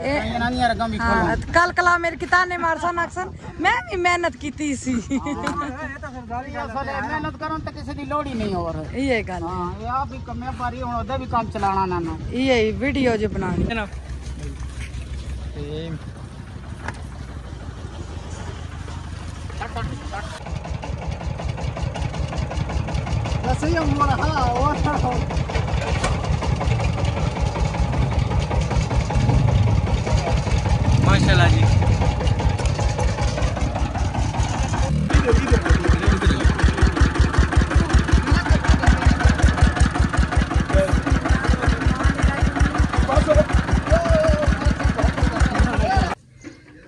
कल कला मेरी किताब ने मारसा नक्सन मैं भी मेहनत की थी सी मेहनत करो तो किसी की लोड़ ही नहीं और ये गल हां ये आप भी कमे पारी हुन ओदे भी काम चलाना ना ये वीडियो जो बनानी ना बस ये मोड़ा हां और माशाल्लाह जी।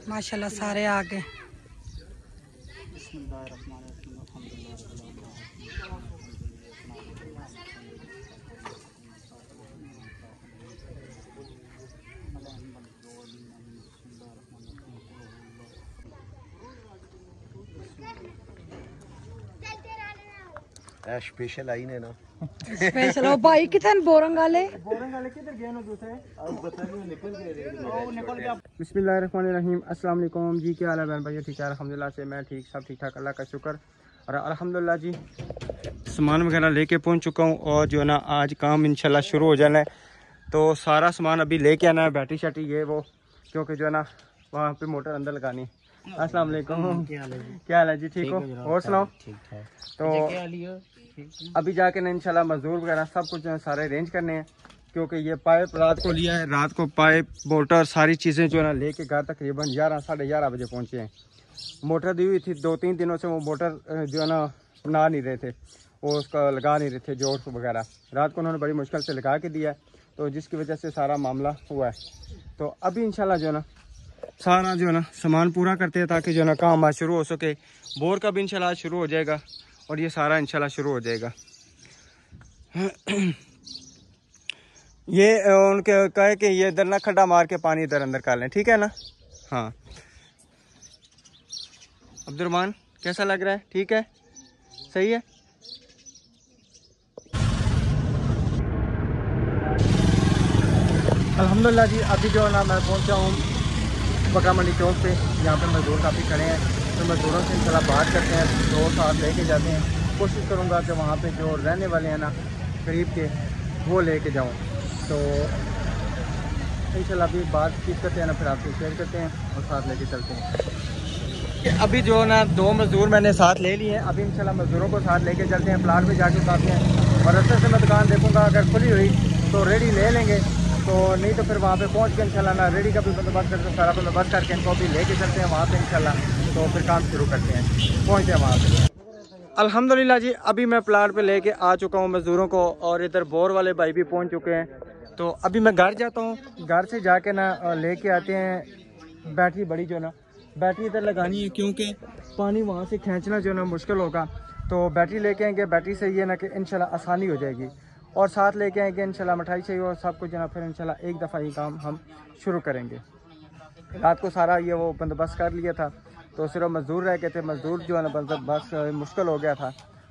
माशाल्लाह सारे आ गए। स्पेशल आई ने ना स्पेशल ओ भाई कितने बोरंग वाले किधर गए नो दूसरे अब बता नहीं निकल गए बिस्मिल्लाहिर्रहमानिर्रहीम अस्सलाम वालेकुम जी। क्या हाल है बहन भाई? ठीक है अल्हम्दुलिल्लाह से मैं ठीक, सब ठीक ठाक, अल्लाह का शुक्र। और अल्हम्दुलिल्लाह जी सामान वगैरह लेके पहुंच चुका हूं और जो है ना आज काम इंशाल्लाह शुरू हो जाना है। तो सारा सामान अभी लेके आना है, बैटरी शैटरी ये वो, क्योंकि जो है ना वहाँ पे मोटर अंदर लगानी। अस्सलाम वालेकुम, क्या हाल है जी? ठीक हो? और सुनाओ? ठीक ठाक। तो अभी जाके ना इंशाल्लाह मजदूर वगैरह सब कुछ जो है सारे अरेंज करने हैं, क्योंकि ये पाइप रात को लिया है, रात को पाइप मोटर सारी चीज़ें जो है ना लेके घर तकरीबन 11 साढ़े 11 बजे पहुँचे हैं। मोटर दी हुई थी 2-3 दिनों से, वो मोटर जो है ना बना नहीं रहे थे, वो उसका लगा नहीं रहे थे जोड़ वगैरह। रात को उन्होंने बड़ी मुश्किल से लगा के दिया है, तो जिसकी वजह से सारा मामला हुआ है। तो अभी इंशाल्लाह जो है ना सारा जो है ना सामान पूरा करते हैं, ताकि जो है ना काम आज शुरू हो सके। बोर का भी इंशाल्लाह आज शुरू हो जाएगा और ये सारा इंशाल्लाह शुरू हो जाएगा। ये उनके कहे कि ये इधर ना खड्डा मार के पानी इधर अंदर कर लें, ठीक है ना? हाँ अब्दुर्रहमान कैसा लग रहा है? ठीक है, सही है। अल्हम्दुलिल्लाह जी अभी जो है ना मैं पहुंचा हूँ बकरा मंडी चौक पे। यहाँ पे मजदूर काफ़ी खड़े हैं, तो मजदूरों से इंशाल्लाह बात करते हैं, दो साथ लेके जाते हैं। कोशिश करूँगा कि वहाँ पे जो रहने वाले हैं ना करीब के वो लेके जाऊँ। तो इंशाल्लाह अभी बातचीत करते हैं ना, फिर आपसे शेयर करते हैं और साथ लेके चलते हैं। अभी जो है ना 2 मजदूर मैंने साथ ले लिए हैं, अभी इंशाल्लाह मजदूरों को साथ लेके चलते हैं। प्लाट में जाके उतारते हैं और रस्ते से मैं दुकान देखूँगा, अगर खुली हुई तो रेडी ले लेंगे, तो नहीं तो फिर वहाँ पे पहुँच के इंशाल्लाह ना रेडी का भी बंदोबस्त करते हैं, सारा बंदोबस्त करके इनको भी लेके चलते हैं वहाँ पे इंशाल्लाह। तो फिर काम शुरू करते हैं, पहुँचते हैं वहाँ पे। अल्हम्दुलिल्लाह जी अभी मैं प्लाट पे लेके आ चुका हूँ मजदूरों को, और इधर बोर वाले भाई भी पहुँच चुके हैं। तो अभी मैं घर जाता हूँ, घर से जाके ना लेके आते हैं बैटरी बड़ी जो ना बैटरी इधर लगानी है, क्योंकि पानी वहाँ से खींचना जो ना मुश्किल होगा। तो बैटरी लेके आएंगे, बैटरी से ये ना कि इंशाल्लाह आसानी हो जाएगी। और साथ लेके आएंगे इंशाल्लाह मिठाई चाहिए और सब कुछ ना, फिर इंशाल्लाह एक दफ़ा ही काम हम शुरू करेंगे। रात को सारा ये वो बंदोबस्त कर लिया था, तो सिर्फ मजदूर रह गए थे, मजदूर जो है ना बस मुश्किल हो गया था।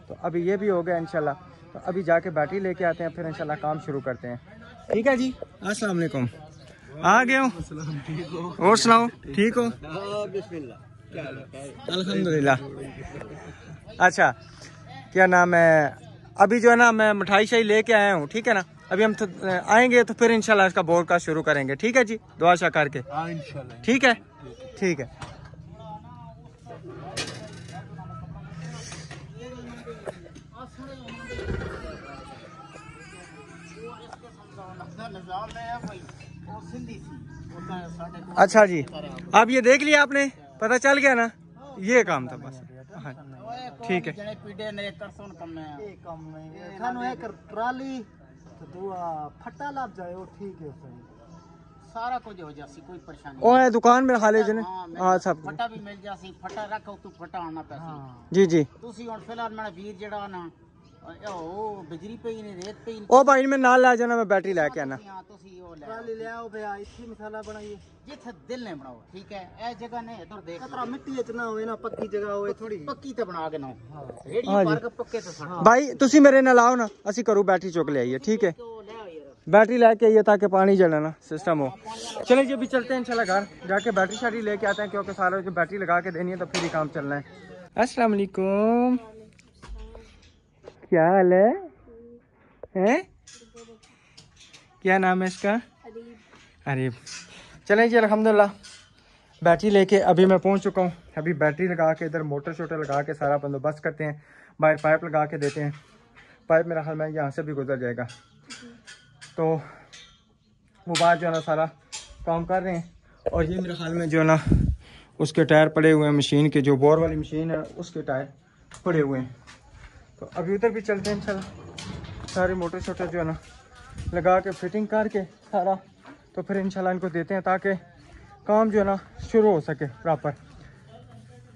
तो अभी ये भी हो गया इंशाल्लाह। तो अभी जाके बैटरी लेके आते हैं, फिर इंशाल्लाह काम शुरू करते हैं। ठीक है जी, अस्सलाम वालेकुम। आ गए हो? और सुनाओ, ठीक हो? अल्हम्दुलिल्लाह। अच्छा क्या नाम है, अभी जो है ना मैं मिठाई शाही लेके आया हूँ, ठीक है ना? अभी हम आएंगे तो फिर इंशाल्लाह इसका बोर का शुरू करेंगे, ठीक है जी? दुआ शा करके, ठीक है? ठीक है। अच्छा जी, अब ये देख लिया आपने, पता चल गया ना? ये काम था बस। हाँ ठीक है। सारा कुछ हो जासी, कोई परेशानी ओ दुकान में हाले जने हां सब फटा भी मिल जासी, फटा रखो तू फटा आना पैसे। जी जी तुसी हुन फिलहाल मेरा वीर जेड़ा ना ओ बिजली पे ही नहीं, रेत पे ही नहीं। ओ भाई मैं नाल ला जाना, मैं बैटरी लेके आना। हां तुसी ओ ले आओ भैया, इसी मसाला बनाइए जिथे दिल ने बनाओ, ठीक है? ए जगह ने इधर देख कतरा मिट्टी च ना होवे ना, पक्की जगह होवे, थोड़ी पक्की ते बना के ना रेडी पार के पक्के ते सड़। भाई तुसी मेरे नाल आओ ना, ਅਸੀਂ करू बैटरी चुक ले आइए, ठीक है? तो ले आओ यार, बैटरी लेके आइए ताकि पानी जो है ना सिस्टम हो। चलिए जी अभी चलते हैं इंशाल्लाह घर जाके बैटरी शाटरी लेके आते हैं, क्योंकि सारा जो बैटरी लगा के देनी है तो फिर ही काम चलना है। अस्सलाम वालेकुम, क्या हाल है? हैं? क्या नाम है इसका? अरीब। चलें जी अल्हम्दुलिल्लाह बैटरी लेके अभी मैं पहुंच चुका हूं। अभी बैटरी लगा के इधर मोटर शोटर लगा के सारा बंदोबस्त करते हैं, बाहर पाइप लगा के देते हैं। पाइप मेरा ख्याल में यहाँ से भी गुजर जाएगा, तो वो बाहर जो है ना सारा काम कर रहे हैं। और ये मेरे ख्याल में जो है ना उसके टायर पड़े हुए हैं, मशीन के जो बोर वाली मशीन है उसके टायर पड़े हुए हैं। तो अभी उधर भी चलते हैं इंशाल्लाह, सारे मोटर शोटर जो है ना लगा के फिटिंग करके सारा, तो फिर इंशाल्लाह इनको देते हैं ताकि काम जो है ना शुरू हो सके प्रॉपर।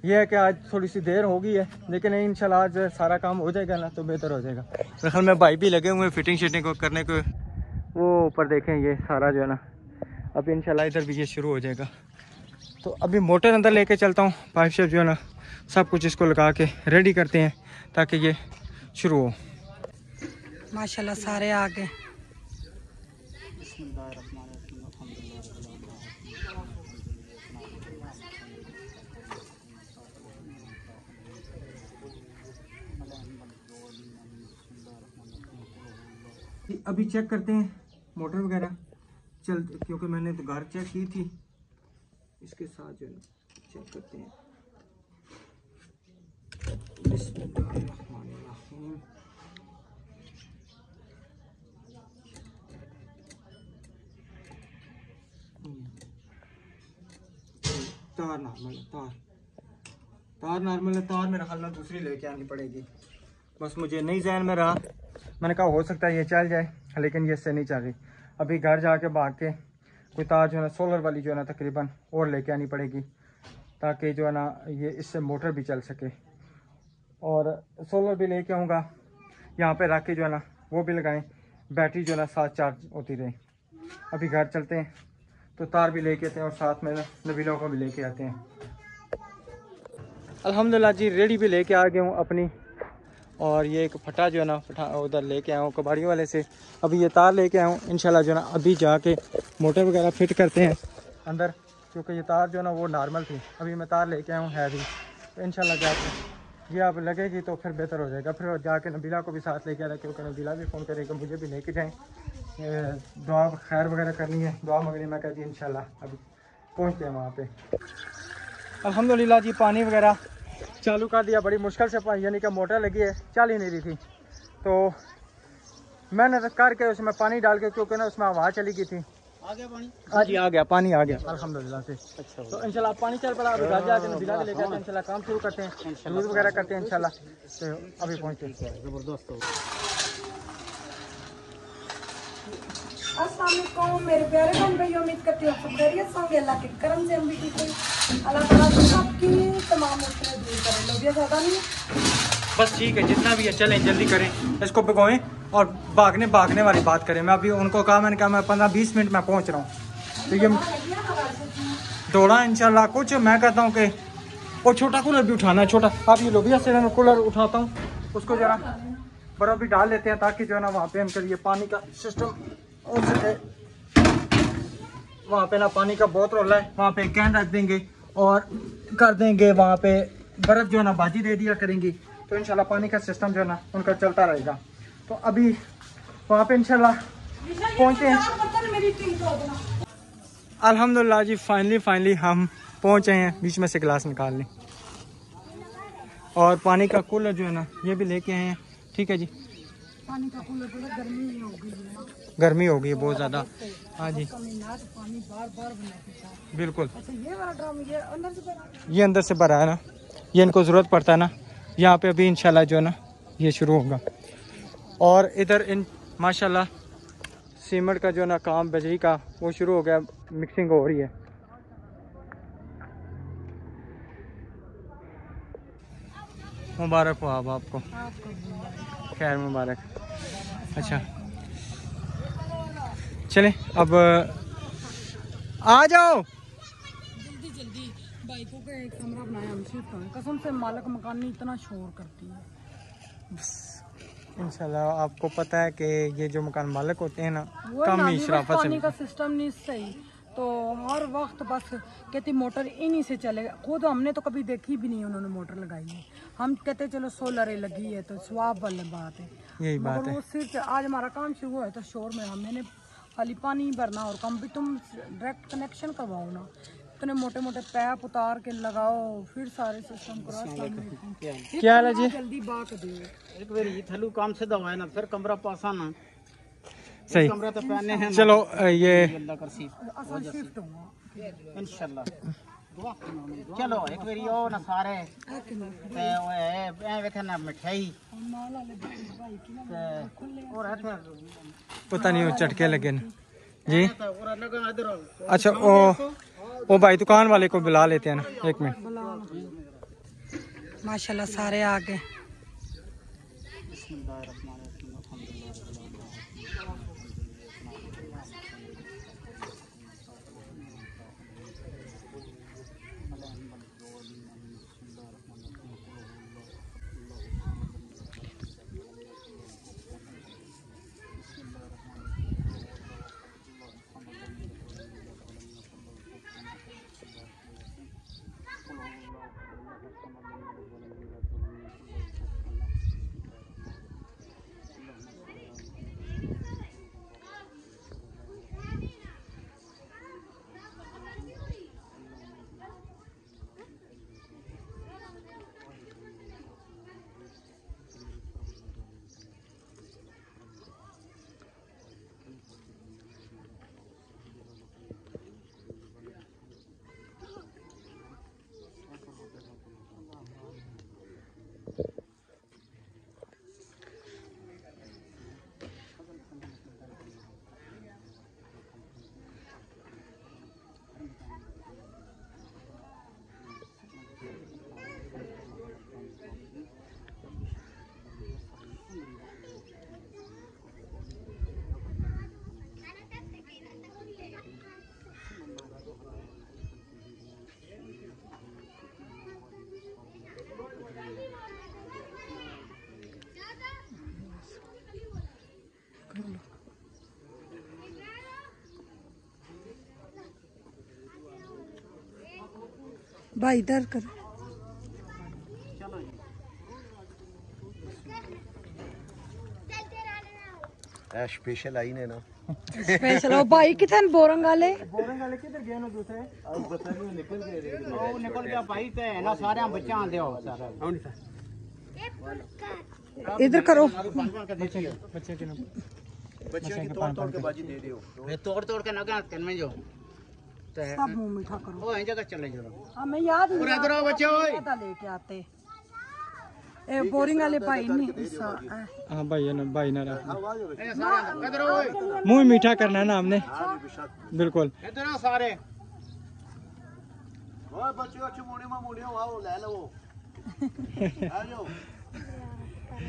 यह है कि आज थोड़ी सी देर हो गई है, लेकिन इंशाल्लाह आज सारा काम हो जाएगा ना तो बेहतर हो जाएगा। मेरे ख्याल में भाई भी लगे हुए हैं फिटिंग शिटिंग को करने को। वो ऊपर देखें ये सारा जो है ना अभी इंशाल्लाह इधर भी ये शुरू हो जाएगा। तो अभी मोटर अंदर लेके चलता हूँ, पाइप शेप जो है ना सब कुछ इसको लगा के रेडी करते हैं ताकि ये शुरू हो। माशाल्लाह सारे आ गए। अभी चेक करते हैं मोटर वगैरह चल, क्योंकि मैंने तो घर चेक की थी, इसके साथ जो है चेक करते हैं। तार नॉर्मल है, तार नॉर्मल है। तार मेरा ख्याल में दूसरी लेके आनी पड़ेगी। बस मुझे नहीं ज़हन में रहा, मैंने कहा हो सकता है ये चल जाए, लेकिन ये इससे नहीं चल रही। अभी घर जाके भाग के कोई तार जो है ना सोलर वाली जो है ना तकरीबन और लेके आनी पड़ेगी, ताकि जो है ना ये इससे मोटर भी चल सके। और सोलर भी लेके आऊँगा, यहाँ पे रख के जो है ना वो भी लगाएं, बैटरी जो है ना साथ चार्ज होती रहे। अभी घर चलते हैं तो तार भी लेके आते हैं और साथ में नबीलों को भी लेके आते हैं। अल्हम्दुलिल्लाह जी रेडी भी लेके आ गया हूँ अपनी, और ये एक फटा जो है ना फटा उधर लेके आया हूँ कबाड़ियों वाले से। अभी ये तार लेके आया हूँ इंशाल्लाह जो है ना अभी जाके मोटर वगैरह फिट करते हैं अंदर, क्योंकि ये तार जो है ना वो नॉर्मल थी। अभी मैं तार लेके आया हूँ हैवी, तो इंशाल्लाह जाके ये अब लगेगी तो फिर बेहतर हो जाएगा। फिर जाके नबीला को भी साथ लेके आ रहा है, क्योंकि नबीला भी फ़ोन करेगा मुझे भी लेके जाएँ, दुआ खैर वगैरह करनी है, दुआ मगनी। मैं कहती इंशाल्लाह अभी पहुँचते हैं वहाँ पे। अल्हम्दुलिल्लाह जी पानी वगैरह चालू कर दिया, बड़ी मुश्किल से यानी कि मोटर लगी है, चल ही नहीं रही थी, तो मैंने करके उसमें पानी डाल के, क्योंकि ना उसमें हवा चली गई थी। आ गया पानी? हाँ जी आ गया, पानी आ गया अल्हम्दुलिल्लाह से। अच्छा, तो इंशाल्लाह पानी चल पड़ा। अभी घर जाके नबीला के लेके आते हैं, इंशाल्लाह काम शुरू करते हैं, दूध वगैरह करते हैं इंशाल्लाह। तो अभी पहुँचते हैं। जबरदस्त हो। अस्सलाम वालेकुम मेरे प्यारे बहन भाइयों, उम्मीद करती हूँ सब खैरियत से होंगे। अल्लाह के करम से हम भी ठीक हैं। अल्लाह ताला सबकी तमाम मुश्किलें दूर करे। लोबिया ज़्यादा नहीं बस ठीक है, जितना भी है चलें जल्दी करें, इसको भिगोएं और भागने वाली बात करें। मैं अभी उनको कहा, मैंने कहा मैं 15-20 मिनट में पहुँच रहा हूँ। तो ये दौड़ा इंशाल्लाह। कुछ मैं कहता हूँ कि वो छोटा कूलर भी उठाना है, छोटा। आप ये लोबिया से मैं कूलर उठाता हूँ, उसको जरा बर्फ़ भी डाल लेते हैं, ताकि जो है ना वहाँ पे हम करिए पानी का सिस्टम हो सके। वहाँ पे ना पानी का बहुत रोला है, वहाँ पे कैन रख देंगे और कर देंगे वहाँ पे बर्फ़ जो है ना बाजी दे दिया करेंगी, तो इंशाल्लाह पानी का सिस्टम जो है ना उनका चलता रहेगा। तो अभी वहाँ पे इंशाल्लाह पहुँचते हैं। अल्हम्दुलिल्लाह जी फाइनली हम पहुँचे हैं। बीच में से गिलास निकाल लें, और पानी का कूलर जो है ना ये भी लेके आए हैं। ठीक है जी, पानी का कूलर थोड़ा गर्मी हो गई है, गर्मी हो गई है बहुत ज़्यादा। हाँ जी पानी बार बिल्कुल। अच्छा ये वाला ड्रम ये अंदर से भरा है ना, ये इनको ज़रूरत पड़ता है ना, यहाँ पे अभी इंशाल्लाह जो है ना ये शुरू होगा। और इधर इन माशाल्लाह सीमेंट का जो है ना काम बजरी का वो शुरू हो गया, मिक्सिंग हो रही है। मुबारक हो आप, आपको खैर मुबारक। अच्छा चलें अब आ जाओ। जल्दी बाइकों का एक कमरा बनाया हम शिफ्ट हों। कसम से मालिक मकान ने इतना शोर करती है। इंशाल्लाह। आपको पता है कि ये जो मकान मालिक होते हैं ना, वो कम ना ही शराफत से पानी का सिस्टम नहीं सही, तो हर वक्त बस कहती मोटर इन्हीं से चलेगा। खुद हमने तो कभी देखी भी नहीं उन्होंने मोटर लगाई है। हम कहते चलो सोलर लगी है तो स्वाब वाली बात है, यही बात मगर है। वो सिर्फ आज हमारा काम शुरू है तो शोर में हमने खाली पानी भरना और कम भी तुम डायरेक्ट कनेक्शन करवाओ ना, इतने मोटे मोटे पैप उतार के लगाओ फिर सारे सिस्टम करो। क्या हाल है जी? जल्दी बात दो एक बार ये थलू काम से दवा है ना, फिर कमरा पासा ना सही। कमरा तो पहने हैं चलो ये अल्लाह कर सीफ असल शिफ्ट हुआ इंशाल्लाह। चलो एक बार यो ना सारे ते ओए वेखे ना मिठाई ते और है पता नहीं वो चटके लगे न जी। और लगा इधर। अच्छा ओ भाई दुकान वाले को बुला लेते हैं ना, एक मिनट। माशाल्लाह सारे आ गए। भाई इधर कर। स्पेशल आई ने ना स्पेशल ओ भाई कितने बोरंग वाले किधर गए ना दूसरे? अब पता नहीं निकल गए ओ निकल गया भाई ते ना सारे बच्चे आंदे हो सारा इधर करो। बच्चे के नाम बच्चों की तोड़ के बाजी दे दियो। वे तोड़ के लगा तन में जो ते सब मुंह मीठा करो। ओ जगह चले जाओ। हमें याद और इधर आओ बच्चे ओए पता लेके आते ए बोरिंग वाले भाई ने हाँ भाई ना, भाई ना रहा। ए सारे इधर ओए मुंह मीठा करना है ना हमने, बिल्कुल। इधर आओ सारे ओए बच्चों अच्छे मोड़े आओ ले लो आ जाओ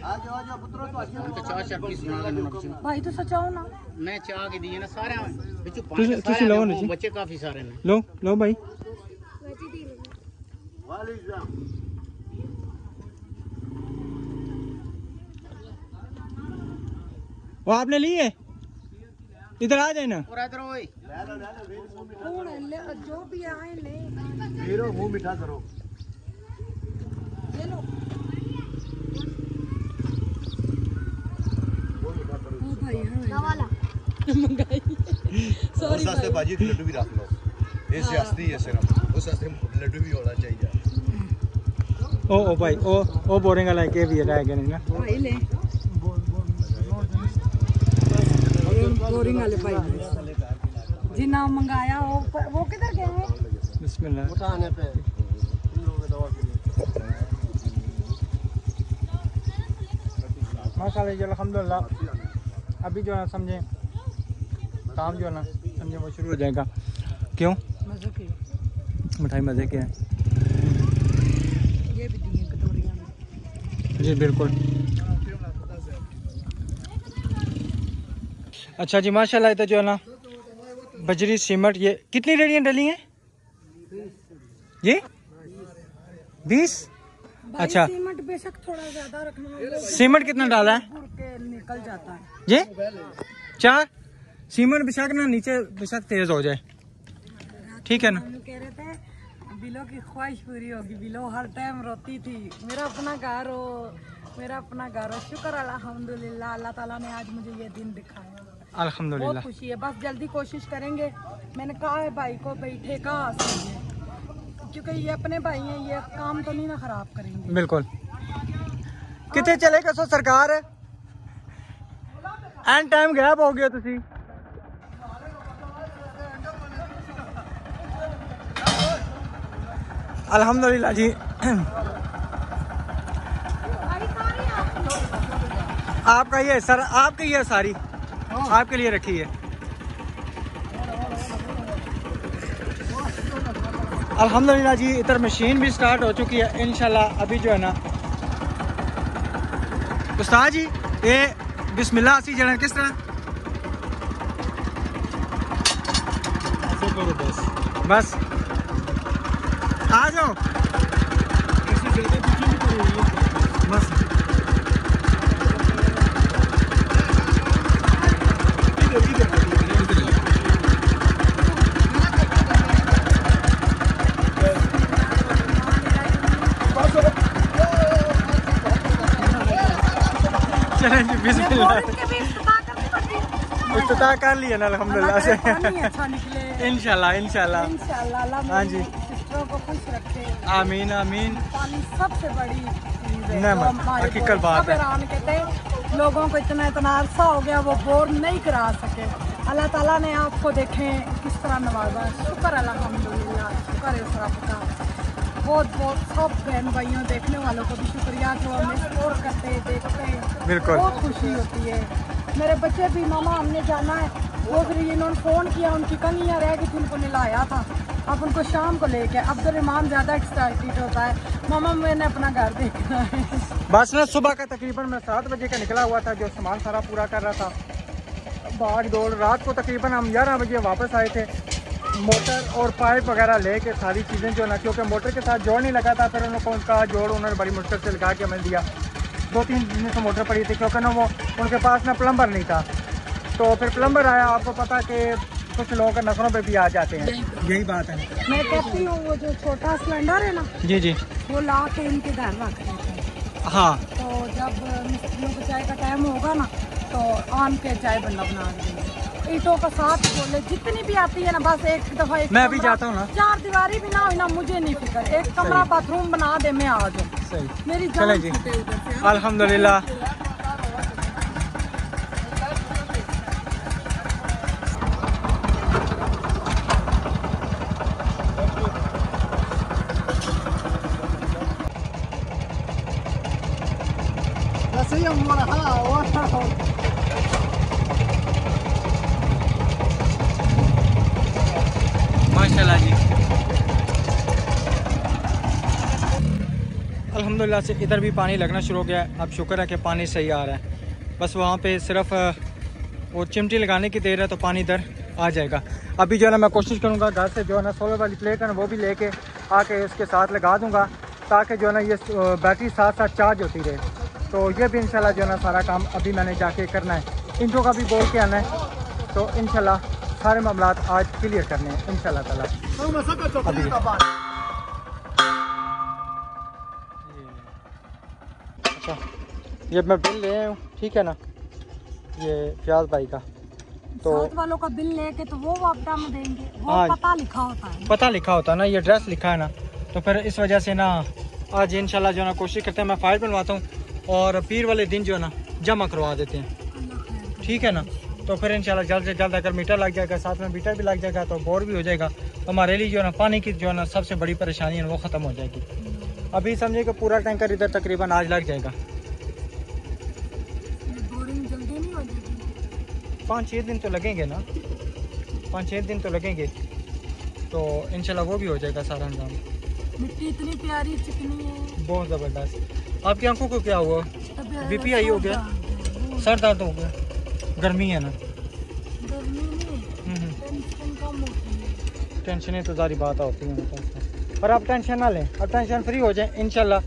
आ जाओ पुत्रो तो तो चार पीस बना लेना भाई तो सचाओ ना। मैं चाह के दिए ना सारे बिचू तुसी पांच लो ना जी। बच्चे काफी सारे ने लो भाई। वो आपने लिए? इधर आ जाए ना। और इधर ओए जो भी आए ले वीरो मुंह मीठा करो। ये लो। ओ भाई हाँ मंगाई सॉरी भाई बाजी लड्डू भी रख लो। इस हस्ती है सिर्फ उस हस्ते लड्डू भी होना चाहिए। ओ भाई ओ बोरिंग वाला के भी रह गए ना भाई ले बोरिंग वाले भाई जिन्ना मंगाया वो किधर गए हैं? बिस्मिल्लाह। उठाने पे इन लोगों के दवा के लिए माशाल्लाह अल्हम्दुलिल्लाह। अभी जो है समझे काम जो है ना समझे वो शुरू हो जाएगा। क्यों? मजे की मिठाई मज़े के है ये भी दी हैं कटोरियां में। जी बिल्कुल। अच्छा जी माशाल्लाह। इधर जो है ना बजरी सीमेंट, ये कितनी रेडियाँ डली हैं? ये 20 भाई अच्छा सीमेंट बेशक थोड़ा ज्यादा रखना होगा, सीमेंट कितना डाला है भुर के निकल जाता है। जी 4 सीमेंट बिछा के ना नीचे बिशक तेज हो जाए, ठीक है ना। हम लोग कह रहे थे बिलो की ख्वाहिश पूरी होगी, बिलो हर टाइम रोती थी मेरा अपना घर हो, मेरा अपना घर हो। शुक्र अल्हम्दुलिल्लाह, अल्लाह ताला ने आज मुझे ये दिन दिखाया, बहुत अल्हम्दुलिल्लाह। खुशी है। बस जल्दी कोशिश करेंगे, मैंने कहा है भाई को बैठे का क्योंकि ये अपने भाई हैं, ये काम तो नहीं ना खराब करेंगे। बिल्कुल। कितने चलेगा सो सरकार एंड टाइम गैप हो गया तुसी अल्हम्दुलिल्लाह जी। आपका ये सर, आपकी ये सारी आपके लिए रखी है। अल्हम्दुलिल्लाह जी, इधर मशीन भी स्टार्ट हो चुकी है इंशाल्लाह। अभी जो है ना उस्ताद जी ये बिस्मिल्लाह सी जरा किस तरह बस आ जाओ बस। चलें जी बिस्मिल्लाह। इफ्तिताह कर लिया ना अल्हम्दुलिल्लाह से। अच्छा निकले इंशाल्लाह इंशाल्लाह। इंशाल्लाह। हाँ जी, सिस्टरों को खुश रखे, आमीन आमीन। पानी सबसे बड़ी चीज है नेमत, जो हमारे हकीकत को बात है। सब्र कहते हैं, लोगों को इतना अरसा हो गया वो बोर नहीं करा सके। अल्लाह ताला ने आपको देखें किस तरह नवाजा, शुक्र अल्हम्दुलिल्लाह, शुक्र है उस रब का। बहुत बहुत सब बहन भाइयों देखने वालों को भी शुक्रिया कि वो हमें सपोर्ट करते देखते हैं, बिल्कुल। बहुत खुशी होती है। मेरे बच्चे भी मामा हमने जाना है, वो फिर इन्होंने फ़ोन किया, उनकी कमियाँ रह गई थी, उनको नहलाया था, अब उनको शाम को लेके। अब्दुर्रहमान ज़्यादा एक्साइटेड होता है, मामा मैंने अपना घर देखना है। बस ना सुबह का तकरीबन मैं 7 बजे का निकला हुआ था, जो सामान सारा पूरा कर रहा था, भाग दौड़। रात को तकरीबन हम 11 बजे वापस आए थे, मोटर और पाइप वगैरह लेके सारी चीज़ें जो ना, क्योंकि मोटर के साथ जोड़ नहीं लगा था, फिर उनको उनका जोड़ उन्होंने बड़ी मुश्किल से लगा के हमें दिया। 2-3 दिन से मोटर पड़ी थी, क्योंकि ना वो उनके पास ना प्लम्बर नहीं था, तो फिर प्लम्बर आया। आपको पता कि कुछ लोगों के नखरों पे भी आ जाते हैं, यही बात है। मैं कहती हूँ वो जो छोटा सिलेंडर है ना, जी जी वो ला के इनके घर रख देते हैं, हाँ तो जब मिस्त्रियों को चाय का टाइम होगा ना तो आन के चाय बना देंगे। ईंटों का साथ बोले जितनी भी आती है ना, बस एक दफा एक मैं भी जाता हूँ ना, 4 दीवारी भी ना हो ना, मुझे नहीं फिक्र, एक कमरा बाथरूम बना दे, मैं आ जाऊँ। सही। मेरी चले जान जी, छूटे उधर से। अल्हम्दुलिल्लाह। माशाल्लाह जी, अल्हम्दुलिल्लाह से इधर भी पानी लगना शुरू हो गया है। अब शुक्र है कि पानी सही आ रहा है, बस वहाँ पे सिर्फ वो चिमटी लगाने की देर है, तो पानी इधर आ जाएगा। अभी जो है ना मैं कोशिश करूँगा घर से जो है ना सोलर वाली प्लेट है ना वो भी लेके आके इसके साथ लगा दूँगा, ताकि जो है ना ये बैटरी साथ साथ चार्ज होती रहे। तो ये भी इंशाल्लाह जो है ना सारा काम अभी मैंने जाके करना है, इंट्रो का भी बोल के आना है, तो इंशाल्लाह सारे मामलात आज क्लियर करने हैं इंशाल्लाह ताला। अभी अच्छा, ये मैं बिल ले आया हूँ, ठीक है ना, ये फ्याज भाई का, तो साथ वालों का बिल लेके तो वो वापटा में देंगे, वो हाँ, पता लिखा होता है, पता लिखा होता है ना, ये एड्रेस लिखा है ना, तो फिर इस वजह से ना आज इंशाल्लाह जो है ना कोशिश करते हैं, मैं फाइल बनवाता हूँ और पीर वाले दिन जो है ना जमा करवा देते हैं, ठीक है ना। तो फिर इंशाल्लाह जल्द से जल्द अगर मीटर लग जाएगा, साथ में मीटर भी लग जाएगा, तो बोर भी हो जाएगा, तो हमारे लिए जो है ना पानी की जो है ना सबसे बड़ी परेशानी है वो ख़त्म हो जाएगी। अभी समझिए कि पूरा टैंकर इधर तकरीबन आज लग जाएगा। बोरिंग जल्दी नहीं हो जाएगी, 5-6 दिन तो लगेंगे ना, 5-6 दिन तो लगेंगे, तो इंशाल्लाह वो भी हो जाएगा सारा इंतजाम। मिट्टी इतनी प्यारी चिकनी है, बहुत ज़बरदस्त। आपकी आंखों को क्या हुआ? बीपी आई हो गया, सर दर्द हो गया, गर्मी है ना, गर्मी में टेंशन कम होती है। टेंशनें तो सारी बात होती हैं, पर आप टेंशन ना लें, अब टेंशन फ्री हो जाए इंशाल्लाह,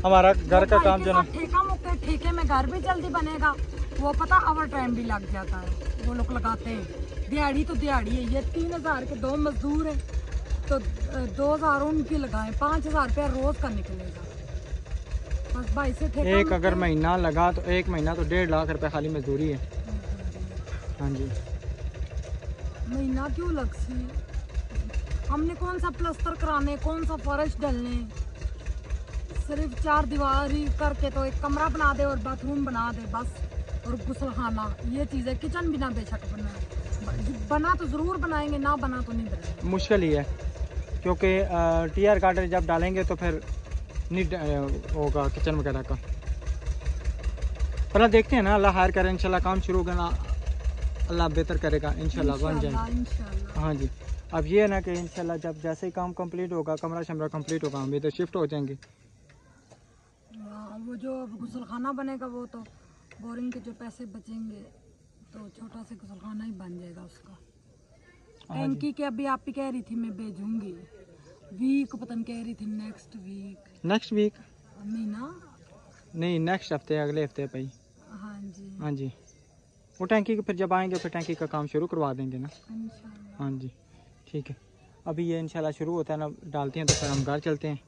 हमारा घर का काम जो ना ठेका मुक्के ठेके में घर भी जल्दी बनेगा, वो पता ओवर टाइम भी लग जाता है, वो लोग लगाते हैं। दिहाड़ी तो दिहाड़ी है, ये 3000 के 2 मजदूर है तो 2000 उनकी लगाएं, 5000 रुपया रोज का निकलेगा बस भाई से ठेका। एक अगर महीना लगा तो 1 महीना तो 1.5 लाख रुपए खाली मजदूरी है। हाँ जी, महीना क्यों लग सी, हमने कौन सा प्लस्तर कराने, कौन सा फर्श डालने, सिर्फ 4 दीवारी करके तो एक कमरा बना दे और बाथरूम बना दे बस, और गुसलखाना, ये चीज़ है। किचन भी ना बेशक बना तो ज़रूर बनाएंगे, ना बना तो नहीं बनाएंगे। मुश्किल ही है क्योंकि टीआर कार्डर जब डालेंगे तो फिर नहीं होगा किचन वगैरह का। पहले देखते हैं ना, अल्लाह खैर करे, इंशाल्लाह काम शुरू होगा ना, अल्लाह बेहतर करेगा, इंशाल्लाह बन जाएगा। हाँ जी, अब ये है ना कि इंशाल्लाह जब जैसे ही काम कंप्लीट होगा, कमरा शमरा कंप्लीट होगा, हम इधर शिफ्ट हो जाएंगे। वो जो गुसलखाना बनेगा वो तो बोरिंग के जो पैसे बचेंगे तो छोटा सा गुसलखाना ही बन जाएगा उसका। टैंकी के अभी आप ही कह रही थी मैं भेजूंगी, वीक पता नहीं कह रही थी नेक्स्ट वीक महीना नहीं, नेक्स्ट हफ्ते, अगले हफ्ते भाई। हाँ जी, हाँ जी, वो टैंकी के फिर जब आएंगे फिर टैंकी का काम शुरू करवा देंगे ना। इंशाल्लाह। हाँ जी ठीक है, अभी ये इंशाल्लाह शुरू होता है ना, डालते हैं तो फिर हम घर चलते हैं।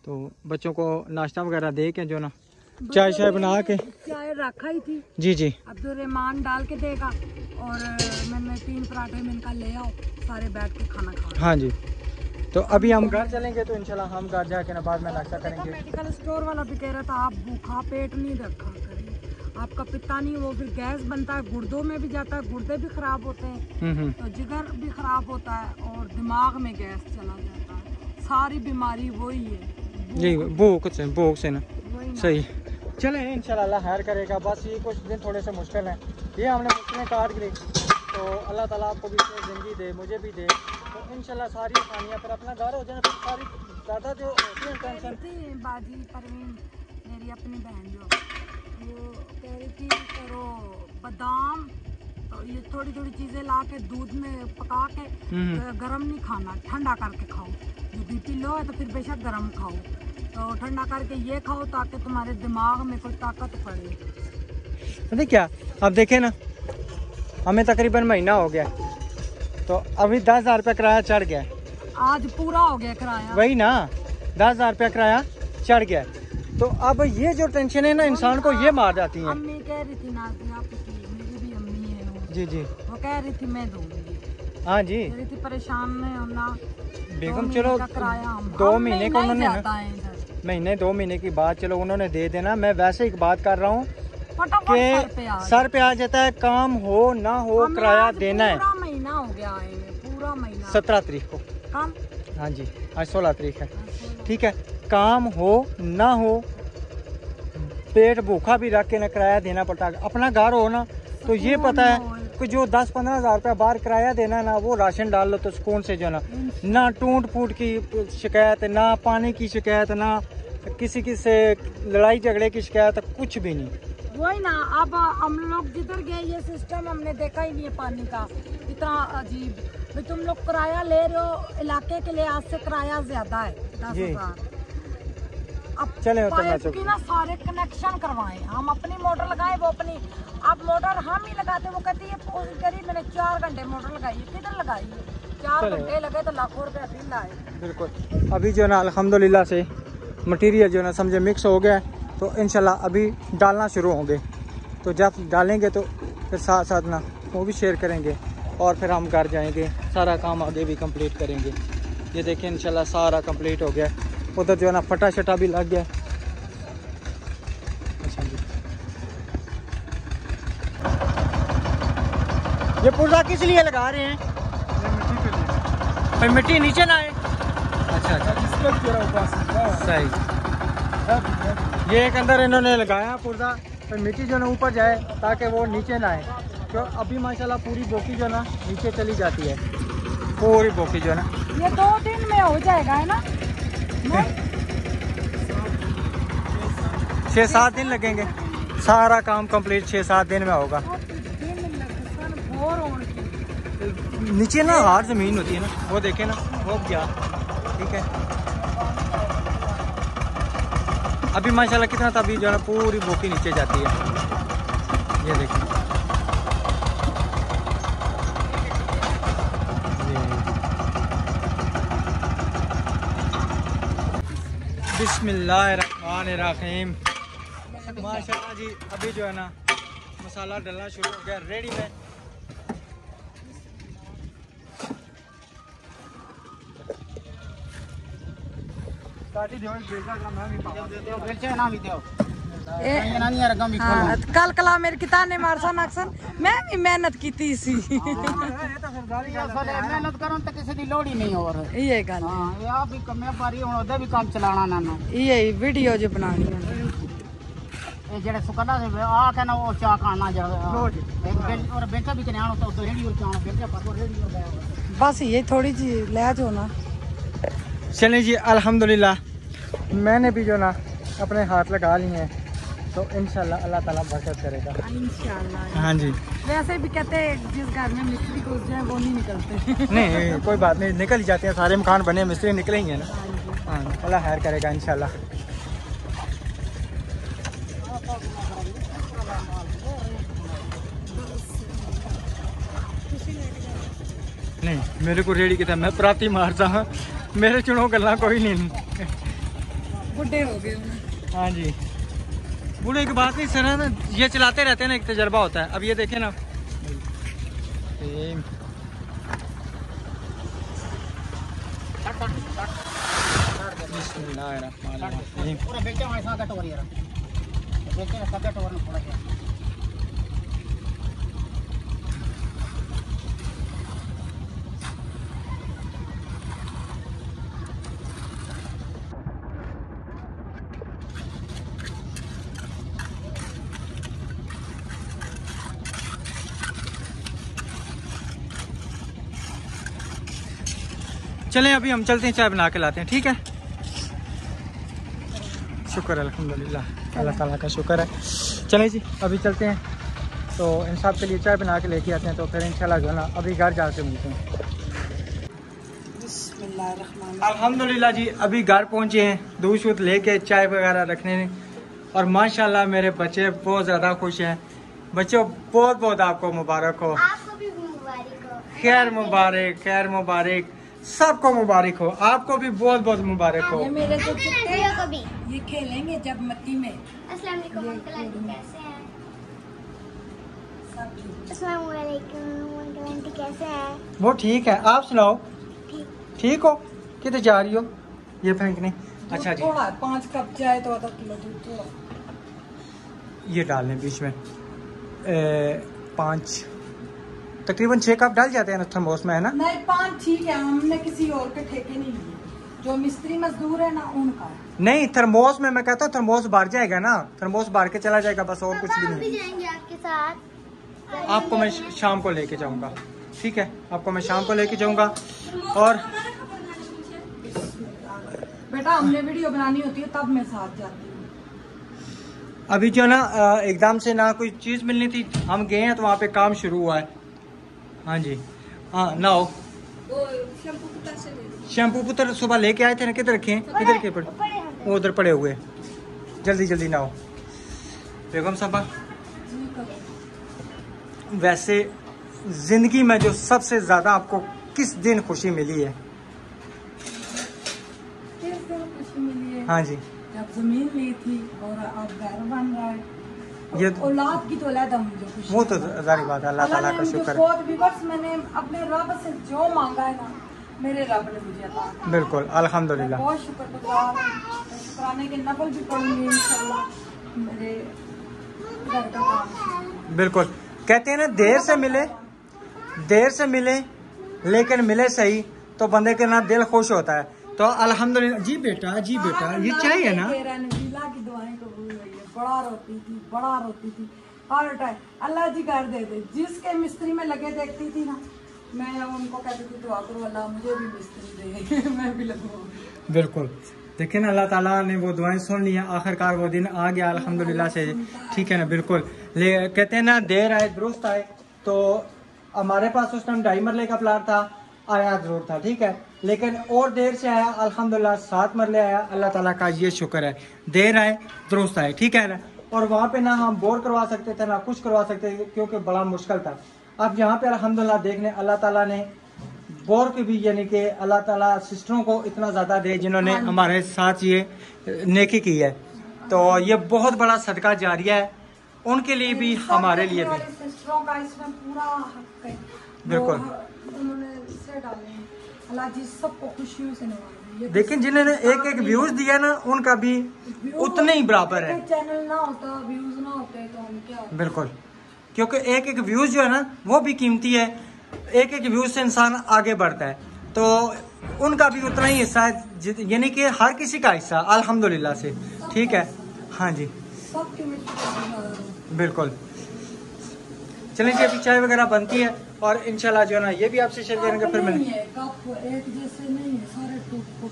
तो बच्चों को नाश्ता वगैरह दे के जो ना चाय शाय बना के, चाय रखा ही थी जी जी, अब्दुर्रहमान डाल के देगा और मैंने 3 पराठे में इनका ले आओ, सारे बैठ के खाना खाओ। हाँ जी, तो अभी हम घर चलेंगे तो इंशाल्लाह हम घर जाके ना बाद में नाश्ता करेंगे। मेडिकल स्टोर वाला भी कह रहा था आप भूखा पेट नहीं रखा करें, आपका पित्ता नहीं, वो फिर गैस बनता है, गुर्दों में भी जाता है, गुर्दे भी खराब होते हैं तो जिगर भी खराब होता है और दिमाग में गैस चला जाता है, सारी बीमारी वही है जी, भूख से ना। सही, चले इंशाल्लाह अल्लाह खैर करेगा। बस ये कुछ दिन थोड़े से मुश्किल हैं, ये हमने मुश्किलें काट ली तो अल्लाह ताला आपको भी ज़िंदगी दे, मुझे भी दे, तो इंशाल्लाह सारी आसानियाँ फिर अपना घर हो जाए, फिर सारी ज़्यादा जो होती है टेंशन। बाजी परवीन मेरी अपनी बहन जो वो कह रही थी करो बादाम, तो ये थोड़ी थोड़ी चीज़ें ला के दूध में पका के गरम नहीं खाना, ठंडा करके खाओ, जो बीपी लो है तो फिर बेशक गरम खाओ, तो ठंडा करके ये खाओ ताकि तुम्हारे दिमाग में कोई ताकत पड़े। पता क्या, अब देखें ना, हमें तकरीबन महीना हो गया तो अभी 10,000 रुपया किराया चढ़ गया, आज पूरा हो गया किराया, वही ना 10,000 रुपया किराया चढ़ गया। तो अब ये जो टेंशन है ना इंसान को ये मार जाती है। अम्मी कह रही थी नाज़िया आपकी, मेरी भी अम्मी है वो, जी जी, वो कह रही थी मैं दूंगी, हाँ जी कह रही थी परेशान नहीं होना बेगम, चलो 2 महीने का उन्होंने ना, महीने 2 महीने की बात चलो उन्होंने दे देना। मैं वैसे एक बात कर रहा हूँ कि सर पे आ जाता है, काम हो ना हो किराया देना है। पूरा महीना हो गया है, पूरा महीना 17 तारीख को, काम, हाँ जी आज 16 तारीख है, ठीक है, काम हो ना हो पेट भूखा भी रख के ना किराया देना पड़ता है। अपना घर हो ना तो ये पता है कि जो 10-15 हज़ार रुपया बाहर किराया देना है ना, वो राशन डाल लो तो सुकून से जो ना टूट फूट की शिकायत, ना पानी की शिकायत, ना किसी की से लड़ाई झगड़े की शिकायत, कुछ भी नहीं। वही ना, अब हम लोग जिधर गए ये सिस्टम हमने देखा ही नहीं है पानी का, इतना अजीब। भाई तुम लोग किराया ले रहे हो इलाके के लिहाज से, किराया ज्यादा है 10,000। अब चले पाइप की ना सारे कनेक्शन करवाए, हम अपनी मोटर लगाए, वो अपनी, अब मोटर हम ही लगाते, वो कहती है करीब मैंने 4 घंटे मोटर लगाई है, किधर लगाई है, 4 घंटे लगे तो लाखों रुपया बिल आए। बिल्कुल, अभी जो ना अल्हम्दुलिल्लाह से मटेरियल जो ना समझे मिक्स हो गया है, तो इंशाल्लाह अभी डालना शुरू होंगे, तो जब डालेंगे तो फिर साथ साथ ना वो भी शेयर करेंगे और फिर हम घर जाएंगे, सारा काम आगे भी कंप्लीट करेंगे। ये देखें इंशाल्लाह सारा कंप्लीट हो गया, उधर जो है ना फटा शटा भी लग गया। अच्छा जी, ये पुर्जा किस लिए लगा रहे हैं? मिट्टी के लिए, मिट्टी नीचे ना आए। अच्छा सही, ये एक अंदर इन्होंने लगाया पुर्जा, फिर मिट्टी जो ना ऊपर जाए ताकि वो नीचे ना आए। तो अभी माशाल्लाह पूरी बोकी जो ना नीचे चली जाती है, पूरी बोकी जो ना। ये 2 दिन में हो जाएगा है ना, 6-7 दिन लगेंगे, सारा काम कंप्लीट 6-7 दिन में होगा। नीचे ना हार्ड जमीन होती है ना, वो देखे ना, वो क्या ठीक है। अभी माशाल्लाह कितना था, अभी जो है ना पूरी बोकी नीचे जाती है। ये देखिए, बिस्मिल्लाहिर्रहमानिर्रहीम। माशाल्लाह जी, अभी जो है ना मसाला डलना शुरू हो गया, रेडी में। कल कला मेरे किताने मारसा नक्सन मैं भी मेहनत की थी सी मेहनत करो तो किसी की लोड़ ही नहीं और ये गल ये आप भी कमे पारी हुन ओदे भी काम चलाना ना ये वीडियो जो बनानी है ये जेड़े सुकला से आ के ना वो चा खाना जा एक बेंच और बेंचा भी कने आनो तो रेडी और चाना बेंचा पर रेडी हो गया बस ये थोड़ी सी ले जो ना। चलें जी, अल्हम्दुलिल्लाह मैंने भी जो ना अपने हाथ लगा लिए हैं, तो इंशाल्लाह अल्लाह ताला बरकत करेगा इंशाल्लाह। हाँ जी, वैसे भी कहते हैं जिस घर में मिस्त्री घुस जाए वो नहीं निकलते। नहीं कोई बात नहीं, निकल ही जाते हैं, सारे मकान बने, मिस्त्री निकलेंगे ना। हाँ, अल्लाह खैर करेगा इंशाल्लाह। नहीं मेरे को रेडी किया, मैं प्राती मारता हाँ, मेरे चुनो गल्ला कोई नहीं। बुढ़े हो गए। हाँ जी, बूढ़े की बात नहीं सर, है ना, ये चलाते रहते हैं ना, एक तजर्बा होता है। अब ये देखें ना, बिस्मिल्लाहिर्रहमानिर्रहीम। पूरा बेंचा हमारे साथ कट हो रही है बेंचे का कट हो रहा थोड़ा सा चलें अभी हम चलते हैं, चाय बना के लाते हैं, ठीक है। शुक्र अल्हम्दुलिल्लाह, अल्लाह ताला का शुक्र है। चलें जी अभी चलते हैं, तो इन सब के लिए चाय बना के लेके आते हैं, तो फिर इंशाल्लाह जो है ना अभी घर जाके मिलते हैं। अल्हम्दुलिल्लाह जी, अभी घर पहुंचे हैं, दूध शूध लेके चाय वगैरह रखने ने, और माशाल्लाह मेरे बच्चे बहुत ज़्यादा खुश हैं। बच्चों बहुत बहुत आपको मुबारक हो, आपको भी मुबारक हो। खैर मुबारक, खैर मुबारक, सबको मुबारक हो, आपको भी बहुत बहुत मुबारक हो। ये मेरे जो प्रिया को भी। ये खेलेंगे जब मट्टी में। अस्सलाम वालेकुम अंकल आंटी कैसे हैं? सब ठीक। अस्सलाम वालेकुम अंकल आंटी कैसे हैं? वो ठीक है, आप सुनाओ, ठीक। ठीक हो? किधर जा रही हो? ये फेंकने। अच्छा जी, थोड़ा 5 कप चाय तो आधा किलो दूध थोड़ा। ये डाल लें बीच में, 5 तकरीबन 6 कप डाल जाते हैं ना थर्मोस में, है ना? नहीं 5 ठीक है, हमने किसी और के ठेके नहीं लिए, जो मिस्त्री मजदूर है ना उनका। नहीं थर्मोस में, मैं कहता हूँ थर्मोस भर जाएगा ना, थर्मोस भर के चला जाएगा बस, और कुछ भी हम भी नहीं। जाएंगे आपके साथ। आपको मैं शाम को लेके जाऊंगा, ठीक है, आपको मैं शाम को लेके जाऊंगा। और बेटा हमने वीडियो बनानी होती है तब मैं साथ जाती हूँ। अभी जो ना एकदम से ना कोई चीज़ मिलनी थी, हम गए हैं तो वहाँ पे काम शुरू हुआ है। हाँ जी, हाँ नाओ शैम्पू पुत्र सुबह लेके आए थे ना, किधर रखे हैं? किधर के पड़े? वो उधर पड़े हुए, जल्दी जल्दी नाओ। बेगम साहबा, वैसे जिंदगी में जो सबसे ज्यादा आपको किस दिन खुशी मिली है? किस दिन खुशी मिली है? हाँ जी, जब जमीन ली थी और अब घर बन रहा है, ये औलाद की तो अलग मुझे खुशी। वो तो जारी बात है, अल्लाह ताला का शुक्र है। बहुत विवर्स मैंने अपने रब से जो मांगा है ना, मेरे रब ने मुझे अता किया। बिल्कुल अल्हम्दुलिल्लाह, बहुत शुक्रगुजार हूँ। शुक्राने के नफल भी पढ़ूंगी इंशाल्लाह। मेरे घर का काम बिल्कुल। कहते हैं ना देर से मिले लेकिन मिले सही, तो बंदे के ना दिल खुश होता है। तो अल्हम्दुलिल्लाह। जी बेटा, जी बेटा, ये चाय है ना? नबीला की दुआएं कबूल हुई है। बड़ा रोती थी हर टाइम। अल्लाह जी कर दे दे। जिसके मिस्त्री में लगे देखती थी ना, मैं उनको कहती थी दुआ करो अल्लाह मुझे भी मिस्त्री दे मैं भी लगूँ। बिल्कुल, देखिए ना अल्लाह ताला ने वो दुआएं सुन ली हैं, आखिरकार वो दिन आ गया अल्हम्दुलिल्लाह से, ठीक है ना? बिल्कुल। कहते हैं ना देर आए दुरुस्त आए, तो हमारे पास उस टाइम 2.5 मरले का प्लाट था, आया ज़रूर था, ठीक है, लेकिन और देर से आया, अल्हम्दुलिल्लाह 7 मरले आया। अल्लाह ताला का ये शुक्र है, देर आए दुरुस्त आए, ठीक है ना। और वहाँ पे ना हम बोर करवा सकते थे ना कुछ करवा सकते थे, क्योंकि बड़ा मुश्किल था। अब यहाँ पे अल्हम्दुलिल्लाह देखने अल्लाह ताला ने बोर के भी, यानी कि अल्लाह ताला सिस्टरों को इतना ज़्यादा दे जिन्होंने हमारे साथ ये नेकी की है, तो ये बहुत बड़ा सदका जारिया है उनके लिए भी, हमारे लिए भी। सिस्टरों का इसमें पूरा हक है, बिल्कुल। उन्होंने से डाले हैं, अल्लाह जी सबको खुशियों से नवाजे। लेकिन जिन्होंने एक एक व्यूज दिया ना, उनका भी उतने ही बराबर है। चैनल ना होता, व्यूज ना होते तो हम क्या। बिल्कुल, क्योंकि एक एक व्यूज जो है ना वो भी कीमती है, एक एक व्यूज से इंसान आगे बढ़ता है, तो उनका भी उतना ही हिस्सा है, यानी कि हर किसी का हिस्सा अल्हम्दुलिल्लाह से, ठीक है। हाँ जी सबकी मिट्टी बिल्कुल। चलें जी, अभी चाय वगैरह बनती है और इंशाल्लाह जो है ना ये भी आपसे शेयर करेंगे। फिर मैंने कप एक जैसे नहीं है, सारे टूट फूट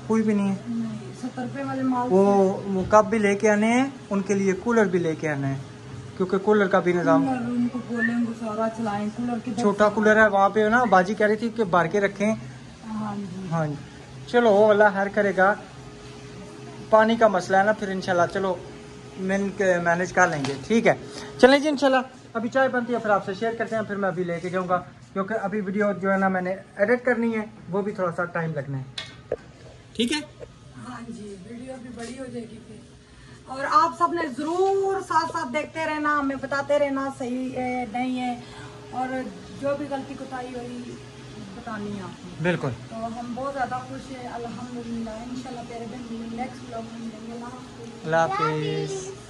कोई भी नहीं है, 70 रुपए वाले माल वो कप भी लेके आने हैं, उनके लिए कूलर भी लेके आना है, क्योंकि कूलर का भी निज़ाम, उनको बोलेंगे सारा चलाएं कूलर की। छोटा कूलर है वहाँ पे ना, बाजी कह रही थी कि भर के रखें। हाँ जी हाँ जी, चलो वो अल्लाह हर करेगा। पानी का मसला है ना, फिर इंशाल्लाह चलो मैनेज कर लेंगे, ठीक है। चलें जी, इंशाल्लाह अभी चाय बनती है, फिर आपसे शेयर करते हैं, फिर मैं अभी लेके जाऊँगा, क्योंकि अभी वीडियो जो है ना मैंने एडिट करनी है, वो भी थोड़ा सा टाइम लगना है, ठीक है। हाँ जी, वीडियो भी बड़ी हो जाएगी फिर, और आप सब ने जरूर साथ साथ देखते रहना, हमें बताते रहना सही है नहीं है, और जो भी गलती कोताही हुई बतानी है आपने। बिल्कुल। तो हम बहुत ज़्यादा खुश हैं अल्हम्दुलिल्लाह। इंशाल्लाह तेरे दिन नेक्स्ट व्लॉग में मिलेंगे। अल्लाह हाफिज़।